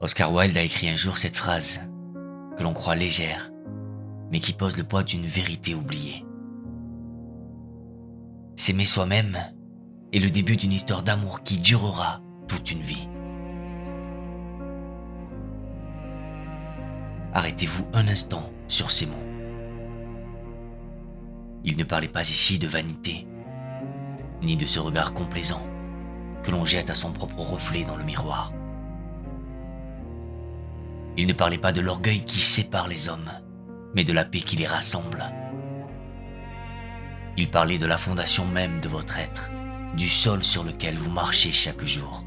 Oscar Wilde a écrit un jour cette phrase, que l'on croit légère, mais qui pose le poids d'une vérité oubliée. S'aimer soi-même est le début d'une histoire d'amour qui durera toute une vie. Arrêtez-vous un instant sur ces mots. Il ne parlait pas ici de vanité, ni de ce regard complaisant que l'on jette à son propre reflet dans le miroir. Il ne parlait pas de l'orgueil qui sépare les hommes, mais de la paix qui les rassemble. Il parlait de la fondation même de votre être, du sol sur lequel vous marchez chaque jour.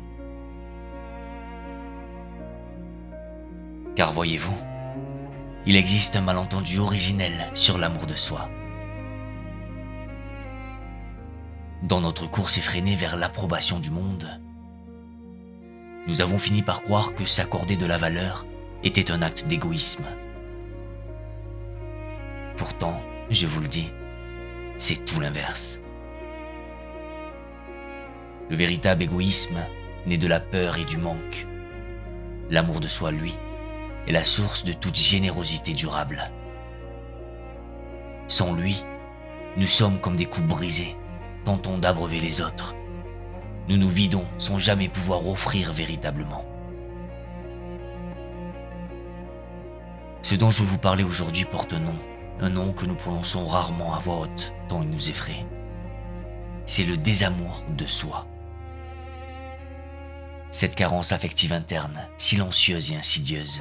Car voyez-vous, il existe un malentendu originel sur l'amour de soi. Dans notre course effrénée vers l'approbation du monde, nous avons fini par croire que s'accorder de la valeur était un acte d'égoïsme. Pourtant, je vous le dis, c'est tout l'inverse. Le véritable égoïsme naît de la peur et du manque. L'amour de soi, lui, est la source de toute générosité durable. Sans lui, nous sommes comme des coupes brisées, tentant d'abreuver les autres. Nous nous vidons sans jamais pouvoir offrir véritablement. Ce dont je veux vous parler aujourd'hui porte un nom que nous prononçons rarement à voix haute, tant il nous effraie. C'est le désamour de soi. Cette carence affective interne, silencieuse et insidieuse,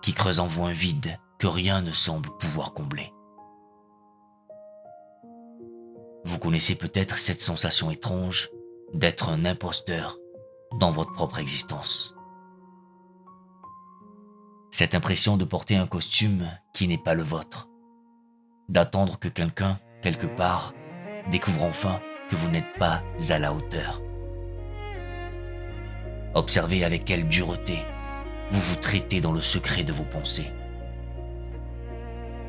qui creuse en vous un vide que rien ne semble pouvoir combler. Vous connaissez peut-être cette sensation étrange d'être un imposteur dans votre propre existence. Cette impression de porter un costume qui n'est pas le vôtre, d'attendre que quelqu'un, quelque part, découvre enfin que vous n'êtes pas à la hauteur. Observez avec quelle dureté vous vous traitez dans le secret de vos pensées.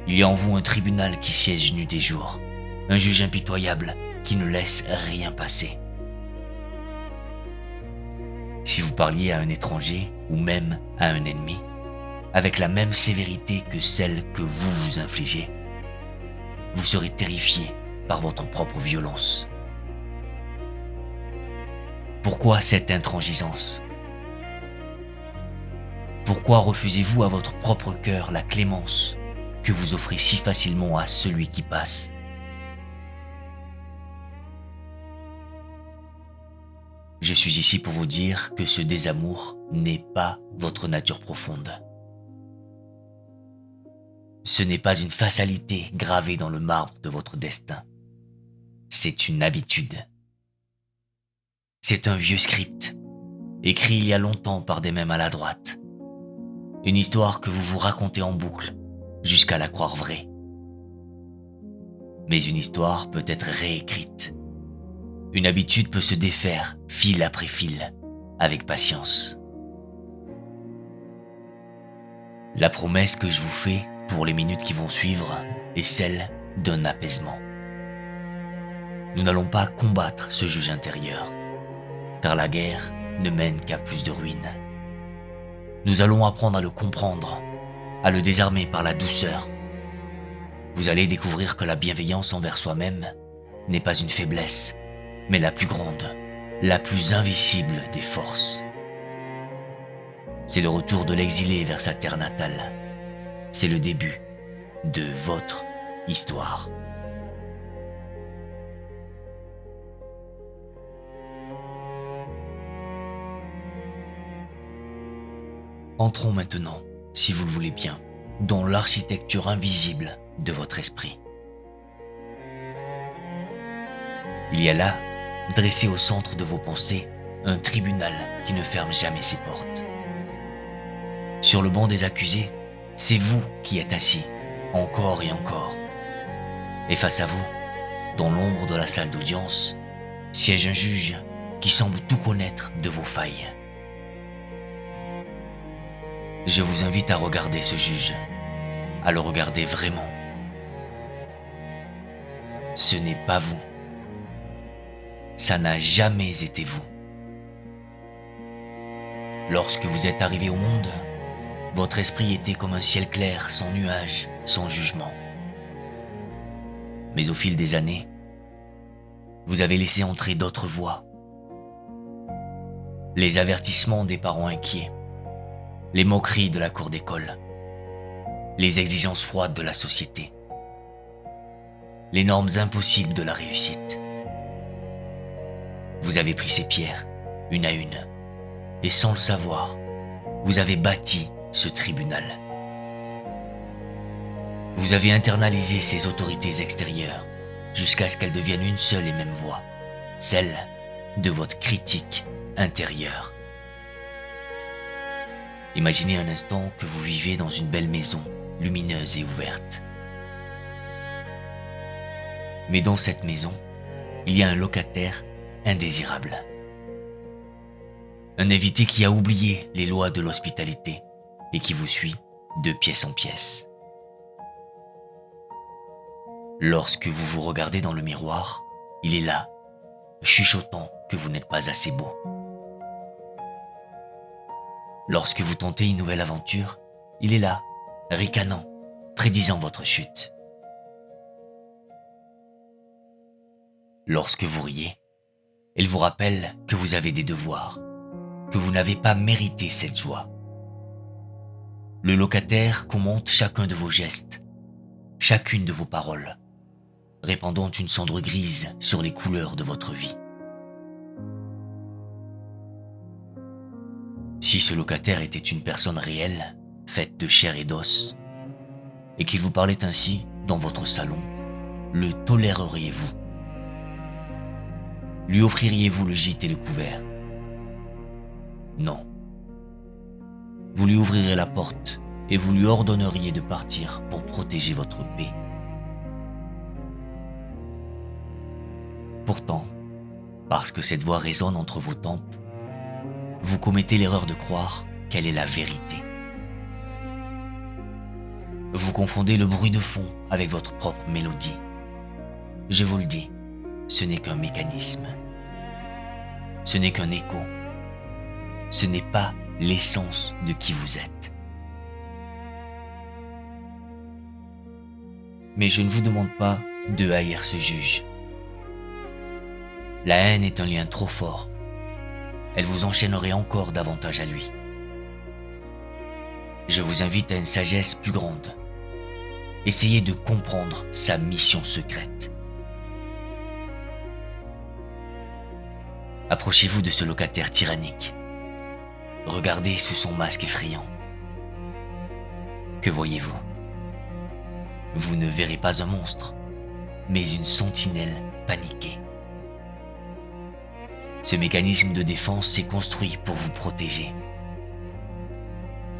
Il y a en vous un tribunal qui siège nuit et jour, un juge impitoyable qui ne laisse rien passer. Si vous parliez à un étranger ou même à un ennemi, avec la même sévérité que celle que vous vous infligez, vous serez terrifié par votre propre violence. Pourquoi cette intransigeance ? Pourquoi refusez-vous à votre propre cœur la clémence que vous offrez si facilement à celui qui passe ? Je suis ici pour vous dire que ce désamour n'est pas votre nature profonde. Ce n'est pas une fatalité gravée dans le marbre de votre destin. C'est une habitude. C'est un vieux script, écrit il y a longtemps par des mains maladroites. Une histoire que vous vous racontez en boucle, jusqu'à la croire vraie. Mais une histoire peut être réécrite. Une habitude peut se défaire, fil après fil, avec patience. La promesse que je vous fais pour les minutes qui vont suivre est celle d'un apaisement. Nous n'allons pas combattre ce juge intérieur, car la guerre ne mène qu'à plus de ruines. Nous allons apprendre à le comprendre, à le désarmer par la douceur. Vous allez découvrir que la bienveillance envers soi-même n'est pas une faiblesse, mais la plus grande, la plus invisible des forces. C'est le retour de l'exilé vers sa terre natale. C'est le début de votre histoire. Entrons maintenant, si vous le voulez bien, dans l'architecture invisible de votre esprit. Il y a là, dressé au centre de vos pensées, un tribunal qui ne ferme jamais ses portes. Sur le banc des accusés, c'est vous qui êtes assis, encore et encore. Et face à vous, dans l'ombre de la salle d'audience, siège un juge qui semble tout connaître de vos failles. Je vous invite à regarder ce juge, à le regarder vraiment. Ce n'est pas vous. Ça n'a jamais été vous. Lorsque vous êtes arrivé au monde, votre esprit était comme un ciel clair, sans nuages, sans jugement. Mais au fil des années, vous avez laissé entrer d'autres voix. Les avertissements des parents inquiets, les moqueries de la cour d'école, les exigences froides de la société, les normes impossibles de la réussite. Vous avez pris ces pierres, une à une, et sans le savoir, vous avez bâti ce tribunal. Vous avez internalisé ces autorités extérieures jusqu'à ce qu'elles deviennent une seule et même voix, celle de votre critique intérieure. Imaginez un instant que vous vivez dans une belle maison, lumineuse et ouverte. Mais dans cette maison, il y a un locataire indésirable. Un invité qui a oublié les lois de l'hospitalité et qui vous suit de pièce en pièce. Lorsque vous vous regardez dans le miroir, il est là, chuchotant que vous n'êtes pas assez beau. Lorsque vous tentez une nouvelle aventure, il est là, ricanant, prédisant votre chute. Lorsque vous riez, il vous rappelle que vous avez des devoirs, que vous n'avez pas mérité cette joie. Le locataire commente chacun de vos gestes, chacune de vos paroles, répandant une cendre grise sur les couleurs de votre vie. Si ce locataire était une personne réelle, faite de chair et d'os, et qu'il vous parlait ainsi dans votre salon, le toléreriez-vous? Lui offririez-vous le gîte et le couvert? Non. Vous lui ouvrirez la porte et vous lui ordonneriez de partir pour protéger votre paix. Pourtant, parce que cette voix résonne entre vos tempes, vous commettez l'erreur de croire qu'elle est la vérité. Vous confondez le bruit de fond avec votre propre mélodie. Je vous le dis, ce n'est qu'un mécanisme. Ce n'est qu'un écho. Ce n'est pas l'essence de qui vous êtes. Mais je ne vous demande pas de haïr ce juge. La haine est un lien trop fort. Elle vous enchaînerait encore davantage à lui. Je vous invite à une sagesse plus grande. Essayez de comprendre sa mission secrète. Approchez-vous de ce locataire tyrannique. Regardez sous son masque effrayant. Que voyez-vous? Vous ne verrez pas un monstre, mais une sentinelle paniquée. Ce mécanisme de défense s'est construit pour vous protéger.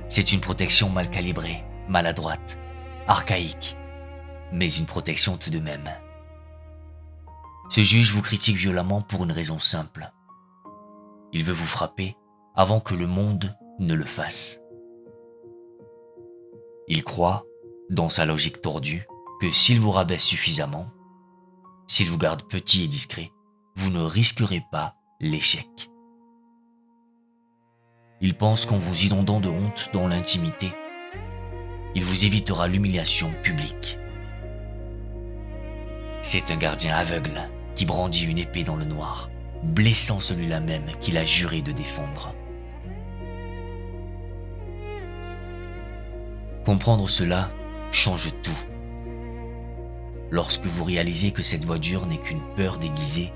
C'est une protection mal calibrée, maladroite, archaïque, mais une protection tout de même. Ce juge vous critique violemment pour une raison simple. Il veut vous frapper avant que le monde ne le fasse. Il croit, dans sa logique tordue, que s'il vous rabaisse suffisamment, s'il vous garde petit et discret, vous ne risquerez pas l'échec. Il pense qu'en vous inondant de honte dans l'intimité, il vous évitera l'humiliation publique. C'est un gardien aveugle qui brandit une épée dans le noir, blessant celui-là même qu'il a juré de défendre. Comprendre cela change tout. Lorsque vous réalisez que cette voix dure n'est qu'une peur déguisée,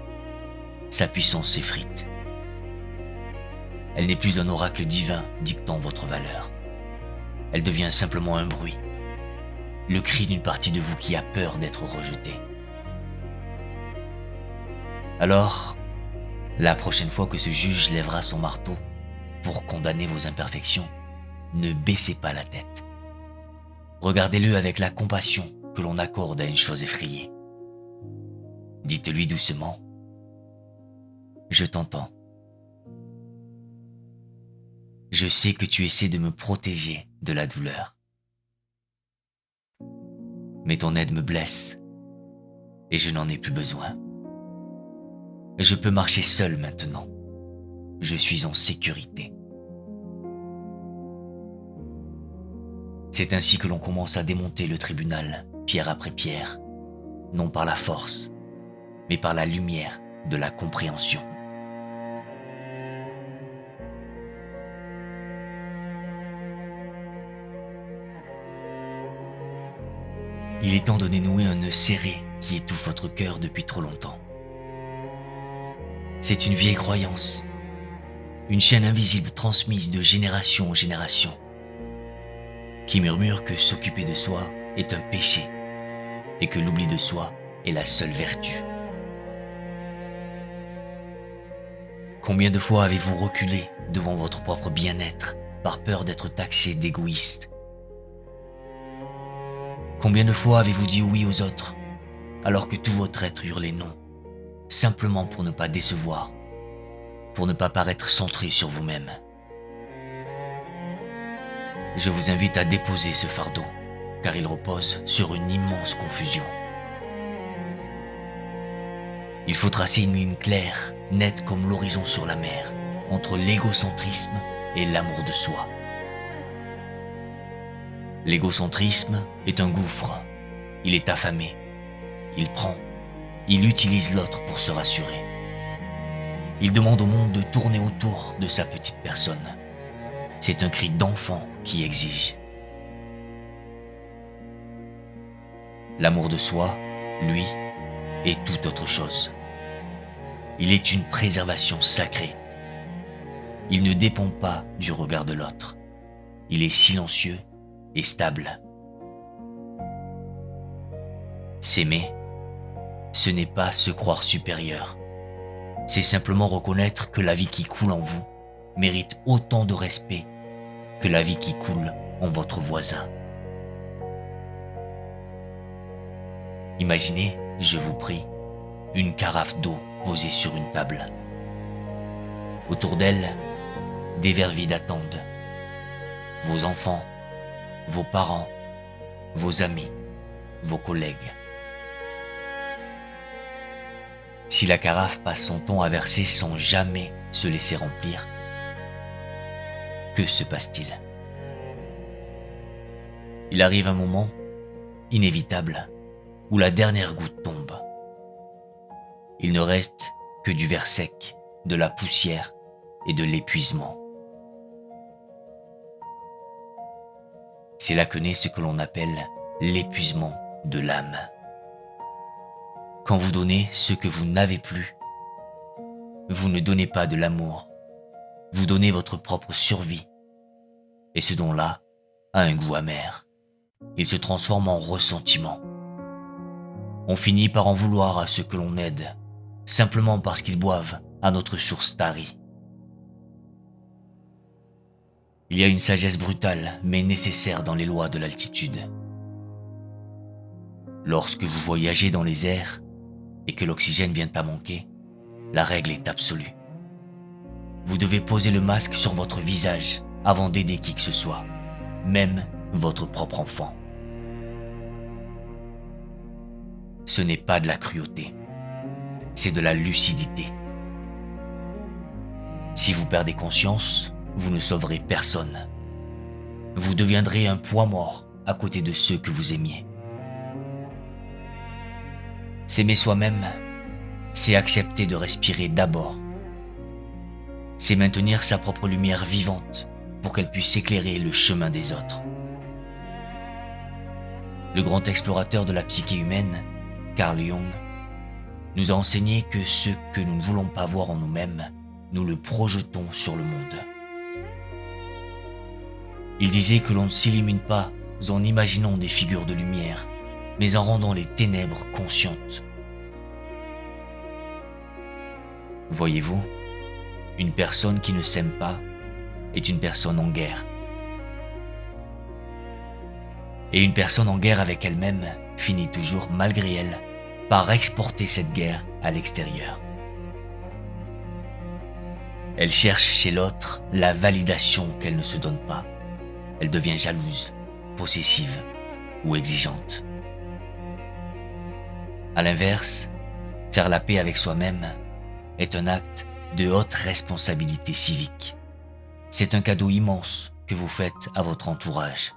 sa puissance s'effrite. Elle n'est plus un oracle divin dictant votre valeur. Elle devient simplement un bruit, le cri d'une partie de vous qui a peur d'être rejetée. Alors, la prochaine fois que ce juge lèvera son marteau pour condamner vos imperfections, ne baissez pas la tête. Regardez-le avec la compassion que l'on accorde à une chose effrayée. Dites-lui doucement: je t'entends. Je sais que tu essaies de me protéger de la douleur. Mais ton aide me blesse et je n'en ai plus besoin. Je peux marcher seul maintenant. Je suis en sécurité. C'est ainsi que l'on commence à démonter le tribunal, pierre après pierre, non par la force, mais par la lumière de la compréhension. Il est temps de dénouer un nœud serré qui étouffe votre cœur depuis trop longtemps. C'est une vieille croyance, une chaîne invisible transmise de génération en génération, qui murmure que s'occuper de soi est un péché et que l'oubli de soi est la seule vertu. Combien de fois avez-vous reculé devant votre propre bien-être par peur d'être taxé d'égoïste? Combien de fois avez-vous dit oui aux autres alors que tout votre être hurlait non, simplement pour ne pas décevoir, pour ne pas paraître centré sur vous-même? Je vous invite à déposer ce fardeau, car il repose sur une immense confusion. Il faut tracer une ligne claire, nette comme l'horizon sur la mer, entre l'égocentrisme et l'amour de soi. L'égocentrisme est un gouffre, il est affamé, il prend, il utilise l'autre pour se rassurer. Il demande au monde de tourner autour de sa petite personne. C'est un cri d'enfant qui exige. L'amour de soi, lui, est tout autre chose. Il est une préservation sacrée. Il ne dépend pas du regard de l'autre. Il est silencieux et stable. S'aimer, ce n'est pas se croire supérieur. C'est simplement reconnaître que la vie qui coule en vous mérite autant de respect que la vie qui coule en votre voisin. Imaginez, je vous prie, une carafe d'eau posée sur une table. Autour d'elle, des verres vides attendent. Vos enfants, vos parents, vos amis, vos collègues. Si la carafe passe son temps à verser sans jamais se laisser remplir, que se passe-t-il? Il arrive un moment, inévitable, où la dernière goutte tombe. Il ne reste que du verre sec, de la poussière et de l'épuisement. C'est là que naît ce que l'on appelle l'épuisement de l'âme. Quand vous donnez ce que vous n'avez plus, vous ne donnez pas de l'amour, vous donnez votre propre survie. Et ce don-là a un goût amer. Il se transforme en ressentiment. On finit par en vouloir à ceux que l'on aide, simplement parce qu'ils boivent à notre source tarie. Il y a une sagesse brutale, mais nécessaire dans les lois de l'altitude. Lorsque vous voyagez dans les airs et que l'oxygène vient à manquer, la règle est absolue. Vous devez poser le masque sur votre visage avant d'aider qui que ce soit, même votre propre enfant. Ce n'est pas de la cruauté, c'est de la lucidité. Si vous perdez conscience, vous ne sauverez personne. Vous deviendrez un poids mort à côté de ceux que vous aimiez. S'aimer soi-même, c'est accepter de respirer d'abord. C'est maintenir sa propre lumière vivante pour qu'elle puisse éclairer le chemin des autres. Le grand explorateur de la psyché humaine, Carl Jung, nous a enseigné que ce que nous ne voulons pas voir en nous-mêmes, nous le projetons sur le monde. Il disait que l'on ne s'illumine pas en imaginant des figures de lumière, mais en rendant les ténèbres conscientes. Voyez-vous, une personne qui ne s'aime pas est une personne en guerre. Et une personne en guerre avec elle-même finit toujours, malgré elle, par exporter cette guerre à l'extérieur. Elle cherche chez l'autre la validation qu'elle ne se donne pas. Elle devient jalouse, possessive ou exigeante. À l'inverse, faire la paix avec soi-même est un acte de haute responsabilité civique. C'est un cadeau immense que vous faites à votre entourage.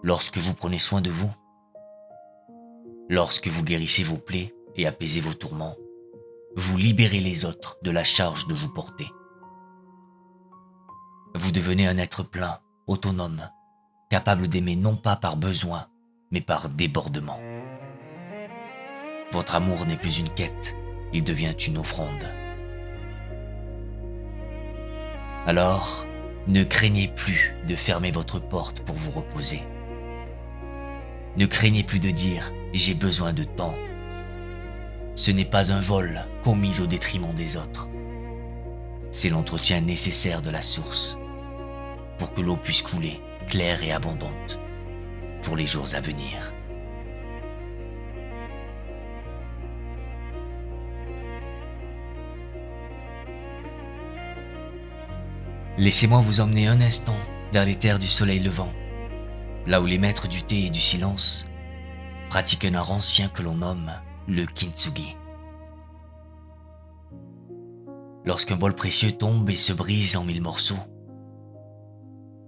lorsque vous prenez soin de vous, lorsque vous guérissez vos plaies et apaisez vos tourments, vous libérez les autres de la charge de vous porter. Vous devenez un être plein, autonome, capable d'aimer non pas par besoin, mais par débordement. Votre amour n'est plus une quête, il devient une offrande. Alors, ne craignez plus de fermer votre porte pour vous reposer. Ne craignez plus de dire « j'ai besoin de temps ». Ce n'est pas un vol commis au détriment des autres. C'est l'entretien nécessaire de la source pour que l'eau puisse couler claire et abondante pour les jours à venir. Laissez-moi vous emmener un instant vers les terres du soleil levant, là où les maîtres du thé et du silence pratiquent un art ancien que l'on nomme le kintsugi. Lorsqu'un bol précieux tombe et se brise en 1000 morceaux,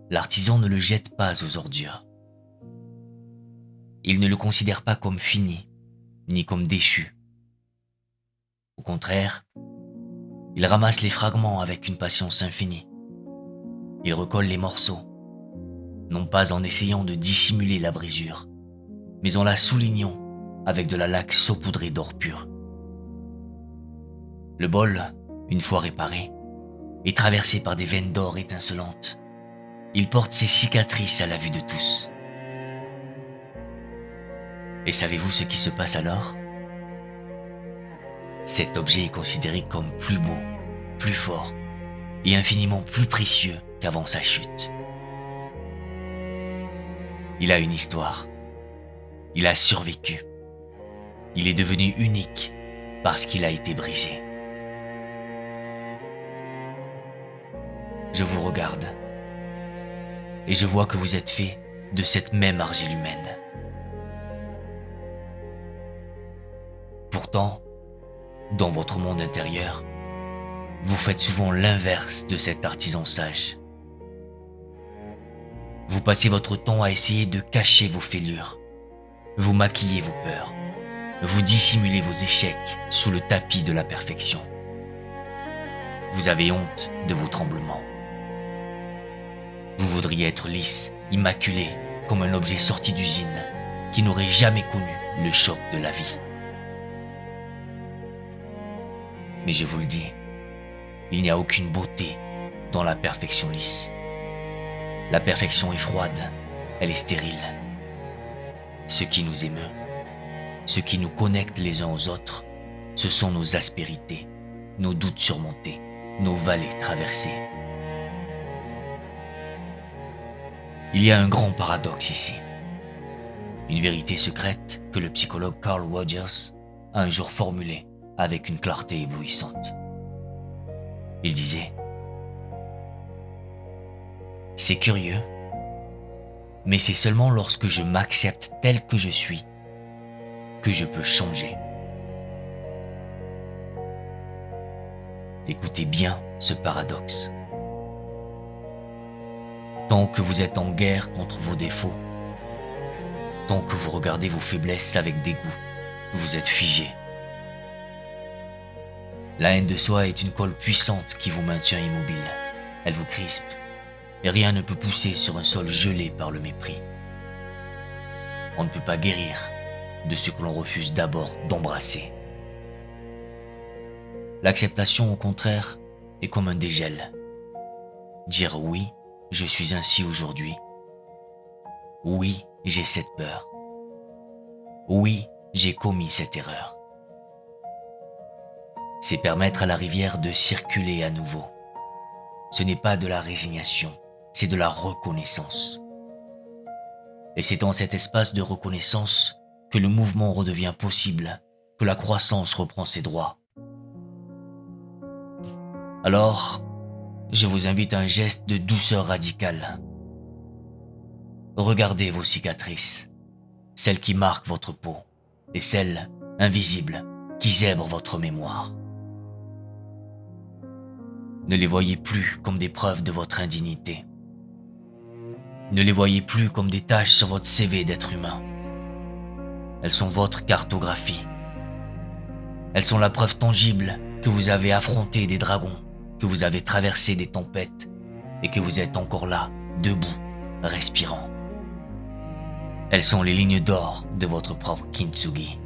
l'artisan ne le jette pas aux ordures. Il ne le considère pas comme fini, ni comme déchu. Au contraire, il ramasse les fragments avec une patience infinie. Il recolle les morceaux, non pas en essayant de dissimuler la brisure, mais en la soulignant avec de la laque saupoudrée d'or pur. Le bol, une fois réparé, est traversé par des veines d'or étincelantes. Il porte ses cicatrices à la vue de tous. Et savez-vous ce qui se passe alors? Cet objet est considéré comme plus beau, plus fort et infiniment plus précieux qu'avant sa chute. Il a une histoire. Il a survécu. Il est devenu unique parce qu'il a été brisé. Je vous regarde et je vois que vous êtes fait de cette même argile humaine. Pourtant, dans votre monde intérieur, vous faites souvent l'inverse de cet artisan sage. Vous passez votre temps à essayer de cacher vos fêlures. Vous maquillez vos peurs. Vous dissimulez vos échecs sous le tapis de la perfection. Vous avez honte de vos tremblements. Vous voudriez être lisse, immaculé, comme un objet sorti d'usine, qui n'aurait jamais connu le choc de la vie. Mais je vous le dis, il n'y a aucune beauté dans la perfection lisse. La perfection est froide, elle est stérile. Ce qui nous émeut, ce qui nous connecte les uns aux autres, ce sont nos aspérités, nos doutes surmontés, nos vallées traversées. Il y a un grand paradoxe ici. Une vérité secrète que le psychologue Carl Rogers a un jour formulée avec une clarté éblouissante. Il disait « C'est curieux, mais c'est seulement lorsque je m'accepte tel que je suis que je peux changer. » Écoutez bien ce paradoxe. Tant que vous êtes en guerre contre vos défauts, tant que vous regardez vos faiblesses avec dégoût, vous êtes figé. La haine de soi est une colle puissante qui vous maintient immobile. Elle vous crispe, et rien ne peut pousser sur un sol gelé par le mépris. On ne peut pas guérir de ce que l'on refuse d'abord d'embrasser. L'acceptation, au contraire, est comme un dégel. Dire oui, je suis ainsi aujourd'hui. Oui, j'ai cette peur. Oui, j'ai commis cette erreur. C'est permettre à la rivière de circuler à nouveau. Ce n'est pas de la résignation, c'est de la reconnaissance. Et c'est dans cet espace de reconnaissance que le mouvement redevient possible, que la croissance reprend ses droits. Alors, je vous invite à un geste de douceur radicale. Regardez vos cicatrices, celles qui marquent votre peau, et celles, invisibles, qui zèbrent votre mémoire. Ne les voyez plus comme des preuves de votre indignité. Ne les voyez plus comme des taches sur votre CV d'être humain. Elles sont votre cartographie. Elles sont la preuve tangible que vous avez affronté des dragons, que vous avez traversé des tempêtes et que vous êtes encore là, debout, respirant. Elles sont les lignes d'or de votre propre kintsugi.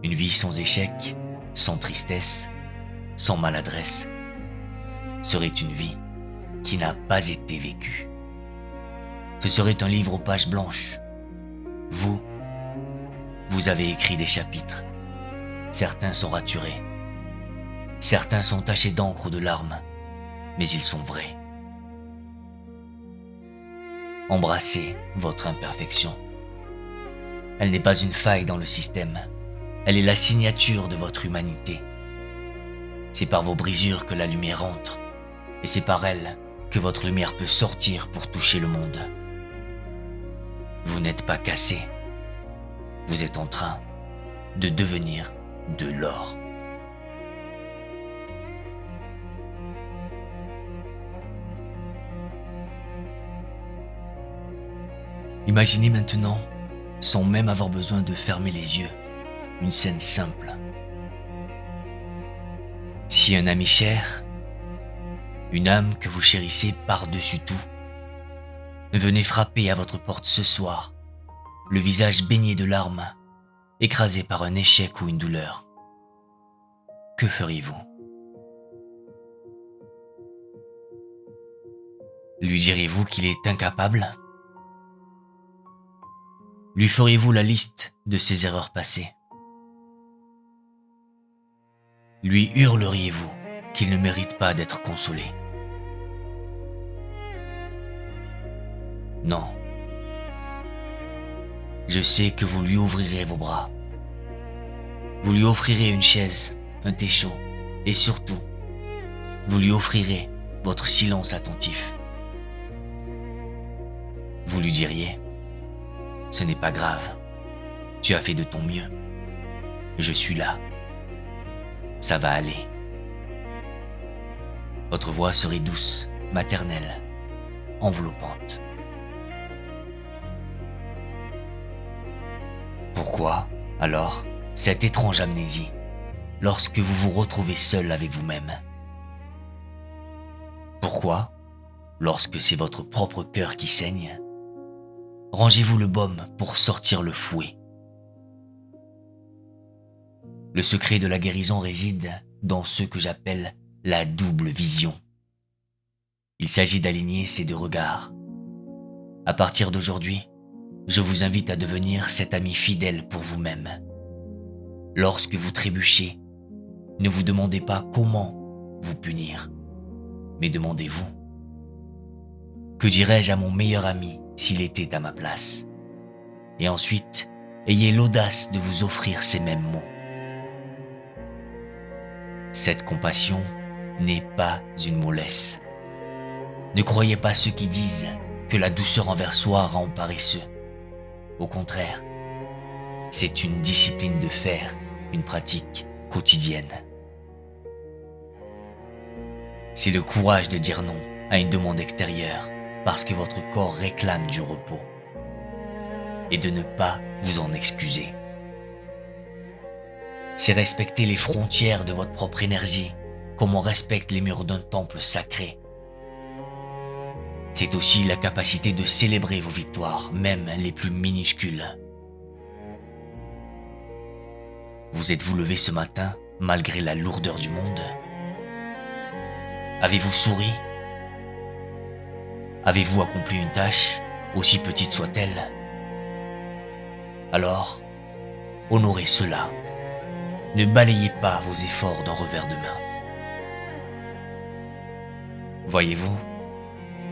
Une vie sans échec, sans tristesse, sans maladresse, serait une vie qui n'a pas été vécue. Ce serait un livre aux pages blanches. Vous avez écrit des chapitres. Certains sont raturés. Certains sont tachés d'encre ou de larmes, mais ils sont vrais. Embrassez votre imperfection. Elle n'est pas une faille dans le système. Elle est la signature de votre humanité. C'est par vos brisures que la lumière entre, et c'est par elle que votre lumière peut sortir pour toucher le monde. Vous n'êtes pas cassé. Vous êtes en train de devenir de l'or. Imaginez maintenant, sans même avoir besoin de fermer les yeux, une scène simple. Si un ami cher, une âme que vous chérissez par-dessus tout, venez frapper à votre porte ce soir, le visage baigné de larmes, écrasé par un échec ou une douleur, que feriez-vous? Lui diriez-vous qu'il est incapable? Lui feriez-vous la liste de ses erreurs passées? Lui hurleriez-vous qu'il ne mérite pas d'être consolé? Non. Je sais que vous lui ouvrirez vos bras. Vous lui offrirez une chaise, un thé chaud, et surtout, vous lui offrirez votre silence attentif. Vous lui diriez: ce n'est pas grave, tu as fait de ton mieux. Je suis là. Ça va aller. Votre voix serait douce, maternelle, enveloppante. Pourquoi, alors, cette étrange amnésie, lorsque vous vous retrouvez seul avec vous-même? Pourquoi, lorsque c'est votre propre cœur qui saigne, rangez-vous le baume pour sortir le fouet? Le secret de la guérison réside dans ce que j'appelle la double vision. Il s'agit d'aligner ces deux regards. À partir d'aujourd'hui, je vous invite à devenir cet ami fidèle pour vous-même. Lorsque vous trébuchez, ne vous demandez pas comment vous punir, mais demandez-vous: que dirais-je à mon meilleur ami s'il était à ma place? Et ensuite, ayez l'audace de vous offrir ces mêmes mots. Cette compassion n'est pas une mollesse. Ne croyez pas ceux qui disent que la douceur envers soi rend paresseux. Au contraire, c'est une discipline de fer, une pratique quotidienne. C'est le courage de dire non à une demande extérieure parce que votre corps réclame du repos et de ne pas vous en excuser. C'est respecter les frontières de votre propre énergie, comme on respecte les murs d'un temple sacré. C'est aussi la capacité de célébrer vos victoires, même les plus minuscules. Vous êtes-vous levé ce matin, malgré la lourdeur du monde? Avez-vous souri? Avez-vous accompli une tâche, aussi petite soit-elle? Alors, honorez cela. Ne balayez pas vos efforts d'un revers de main. Voyez-vous,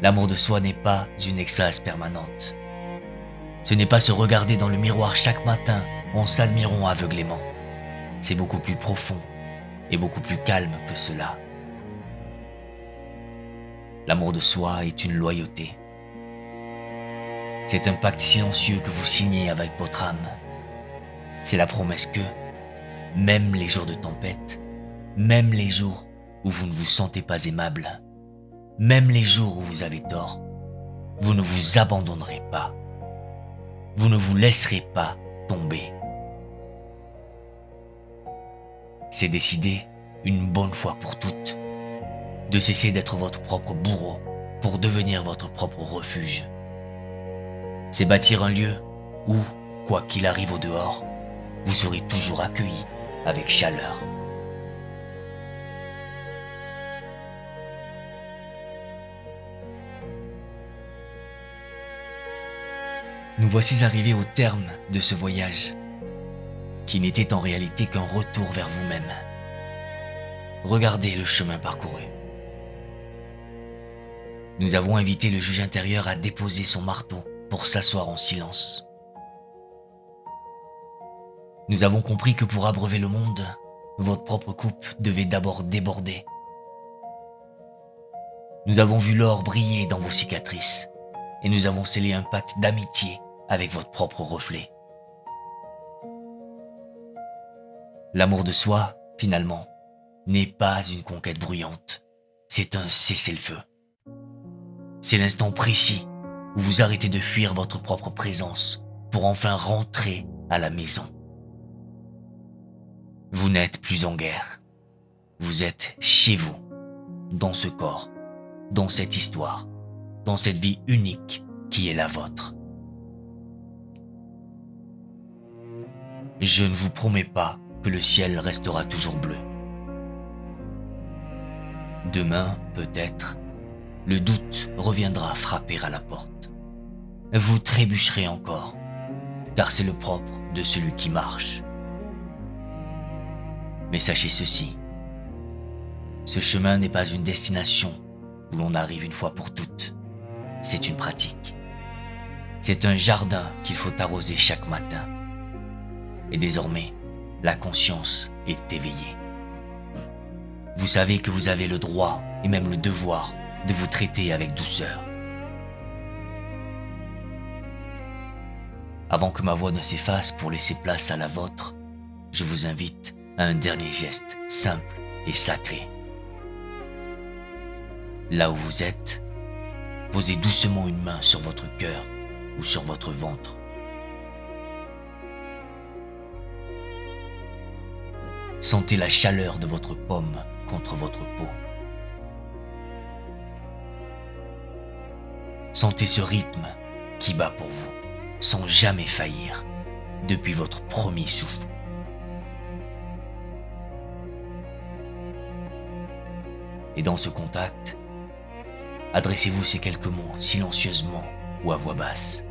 l'amour de soi n'est pas une extase permanente. Ce n'est pas se regarder dans le miroir chaque matin en s'admirant aveuglément. C'est beaucoup plus profond et beaucoup plus calme que cela. L'amour de soi est une loyauté. C'est un pacte silencieux que vous signez avec votre âme. C'est la promesse que, même les jours de tempête, même les jours où vous ne vous sentez pas aimable, même les jours où vous avez tort, vous ne vous abandonnerez pas. Vous ne vous laisserez pas tomber. C'est décidé, une bonne fois pour toutes, de cesser d'être votre propre bourreau pour devenir votre propre refuge. C'est bâtir un lieu où, quoi qu'il arrive au dehors, vous serez toujours accueilli avec chaleur. Nous voici arrivés au terme de ce voyage, qui n'était en réalité qu'un retour vers vous-même. Regardez le chemin parcouru. Nous avons invité le juge intérieur à déposer son marteau pour s'asseoir en silence. Nous avons compris que pour abreuver le monde, votre propre coupe devait d'abord déborder. Nous avons vu l'or briller dans vos cicatrices et nous avons scellé un pacte d'amitié avec votre propre reflet. L'amour de soi, finalement, n'est pas une conquête bruyante, c'est un cessez-le-feu. C'est l'instant précis où vous arrêtez de fuir votre propre présence pour enfin rentrer à la maison. Vous n'êtes plus en guerre. Vous êtes chez vous, dans ce corps, dans cette histoire, dans cette vie unique qui est la vôtre. Je ne vous promets pas que le ciel restera toujours bleu. Demain, peut-être, le doute reviendra frapper à la porte. Vous trébucherez encore, car c'est le propre de celui qui marche. Mais sachez ceci, ce chemin n'est pas une destination où l'on arrive une fois pour toutes. C'est une pratique. C'est un jardin qu'il faut arroser chaque matin. Et désormais, la conscience est éveillée. Vous savez que vous avez le droit et même le devoir de vous traiter avec douceur. Avant que ma voix ne s'efface pour laisser place à la vôtre, je vous invite à un dernier geste simple et sacré. Là où vous êtes, posez doucement une main sur votre cœur ou sur votre ventre. Sentez la chaleur de votre paume contre votre peau. Sentez ce rythme qui bat pour vous, sans jamais faillir, depuis votre premier souffle. Et dans ce contact, adressez-vous ces quelques mots silencieusement ou à voix basse.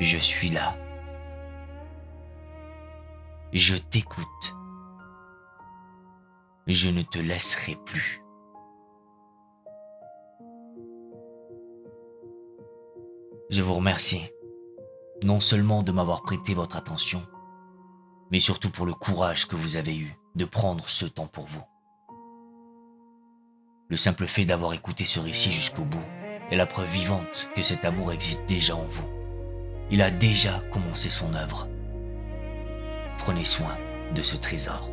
Je suis là. Je t'écoute. Je ne te laisserai plus. Je vous remercie, non seulement de m'avoir prêté votre attention, mais surtout pour le courage que vous avez eu de prendre ce temps pour vous. Le simple fait d'avoir écouté ce récit jusqu'au bout est la preuve vivante que cet amour existe déjà en vous. Il a déjà commencé son œuvre. Prenez soin de ce trésor.